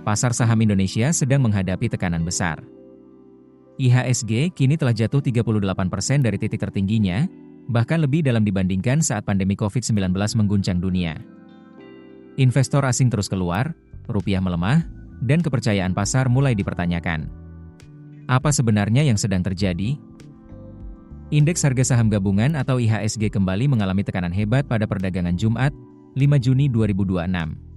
pasar saham Indonesia sedang menghadapi tekanan besar. IHSG kini telah jatuh 38% dari titik tertingginya, bahkan lebih dalam dibandingkan saat pandemi COVID-19 mengguncang dunia. Investor asing terus keluar, rupiah melemah, dan kepercayaan pasar mulai dipertanyakan. Apa sebenarnya yang sedang terjadi? Indeks harga saham gabungan atau IHSG kembali mengalami tekanan hebat pada perdagangan Jumat, 5 Juni 2026.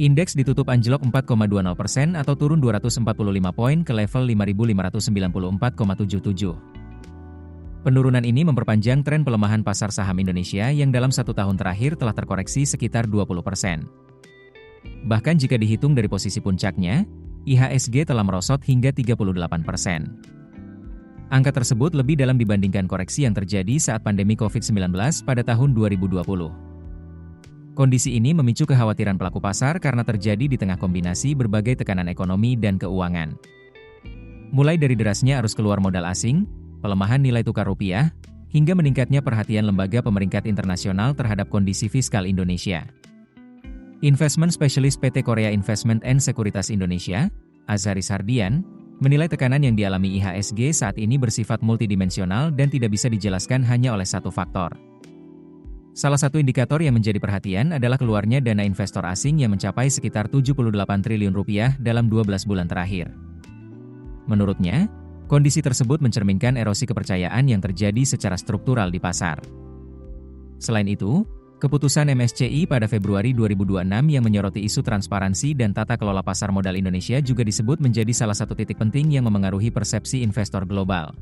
Indeks ditutup anjlok 4,20% atau turun 245 poin ke level 5.594,77. Penurunan ini memperpanjang tren pelemahan pasar saham Indonesia yang dalam satu tahun terakhir telah terkoreksi sekitar 20%. Bahkan jika dihitung dari posisi puncaknya, IHSG telah merosot hingga 38%. Angka tersebut lebih dalam dibandingkan koreksi yang terjadi saat pandemi COVID-19 pada tahun 2020. Kondisi ini memicu kekhawatiran pelaku pasar karena terjadi di tengah kombinasi berbagai tekanan ekonomi dan keuangan. Mulai dari derasnya arus keluar modal asing, pelemahan nilai tukar rupiah, hingga meningkatnya perhatian lembaga pemeringkat internasional terhadap kondisi fiskal Indonesia. Investment Specialist PT Korea Investment and Sekuritas Indonesia, Azharis Hardian, menilai tekanan yang dialami IHSG saat ini bersifat multidimensional dan tidak bisa dijelaskan hanya oleh satu faktor. Salah satu indikator yang menjadi perhatian adalah keluarnya dana investor asing yang mencapai sekitar 78 triliun rupiah dalam 12 bulan terakhir. Menurutnya, kondisi tersebut mencerminkan erosi kepercayaan yang terjadi secara struktural di pasar. Selain itu, keputusan MSCI pada Februari 2026 yang menyoroti isu transparansi dan tata kelola pasar modal Indonesia juga disebut menjadi salah satu titik penting yang memengaruhi persepsi investor global.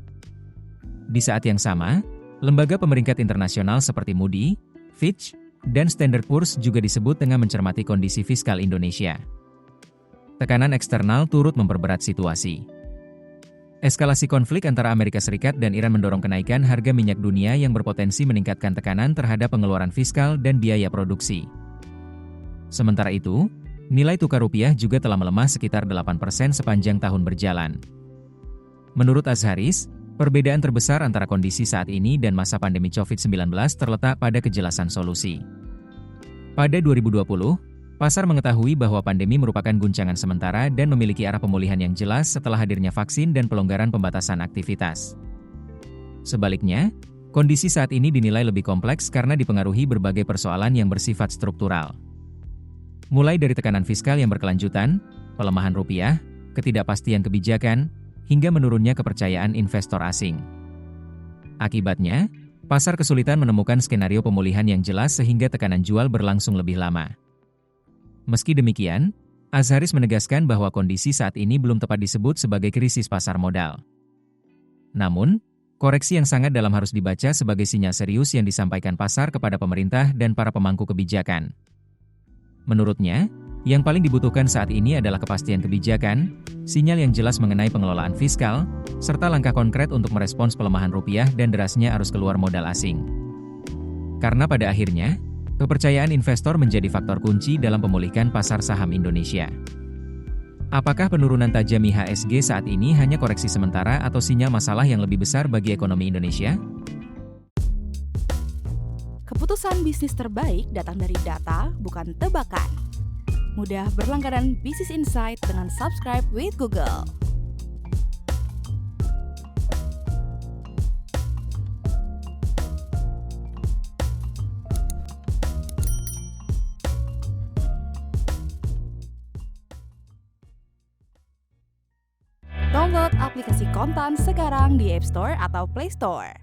Di saat yang sama, lembaga pemeringkat internasional seperti Moody, Fitch, dan Standard Poor's juga disebut tengah mencermati kondisi fiskal Indonesia. Tekanan eksternal turut memperberat situasi. Eskalasi konflik antara Amerika Serikat dan Iran mendorong kenaikan harga minyak dunia yang berpotensi meningkatkan tekanan terhadap pengeluaran fiskal dan biaya produksi. Sementara itu, nilai tukar rupiah juga telah melemah sekitar 8% sepanjang tahun berjalan. Menurut Azharis, perbedaan terbesar antara kondisi saat ini dan masa pandemi COVID-19 terletak pada kejelasan solusi. Pada 2020, pasar mengetahui bahwa pandemi merupakan guncangan sementara dan memiliki arah pemulihan yang jelas setelah hadirnya vaksin dan pelonggaran pembatasan aktivitas. Sebaliknya, kondisi saat ini dinilai lebih kompleks karena dipengaruhi berbagai persoalan yang bersifat struktural. Mulai dari tekanan fiskal yang berkelanjutan, pelemahan rupiah, ketidakpastian kebijakan, hingga menurunnya kepercayaan investor asing. Akibatnya, pasar kesulitan menemukan skenario pemulihan yang jelas sehingga tekanan jual berlangsung lebih lama. Meski demikian, Azharis menegaskan bahwa kondisi saat ini belum tepat disebut sebagai krisis pasar modal. Namun, koreksi yang sangat dalam harus dibaca sebagai sinyal serius yang disampaikan pasar kepada pemerintah dan para pemangku kebijakan. Menurutnya, yang paling dibutuhkan saat ini adalah kepastian kebijakan, sinyal yang jelas mengenai pengelolaan fiskal, serta langkah konkret untuk merespons pelemahan rupiah dan derasnya arus keluar modal asing. Karena pada akhirnya, kepercayaan investor menjadi faktor kunci dalam memulihkan pasar saham Indonesia. Apakah penurunan tajam IHSG saat ini hanya koreksi sementara atau sinyal masalah yang lebih besar bagi ekonomi Indonesia? Keputusan bisnis terbaik datang dari data, bukan tebakan. Mudah berlangganan Business Insight dengan subscribe with Google. Download aplikasi Kontan sekarang di App Store atau Play Store.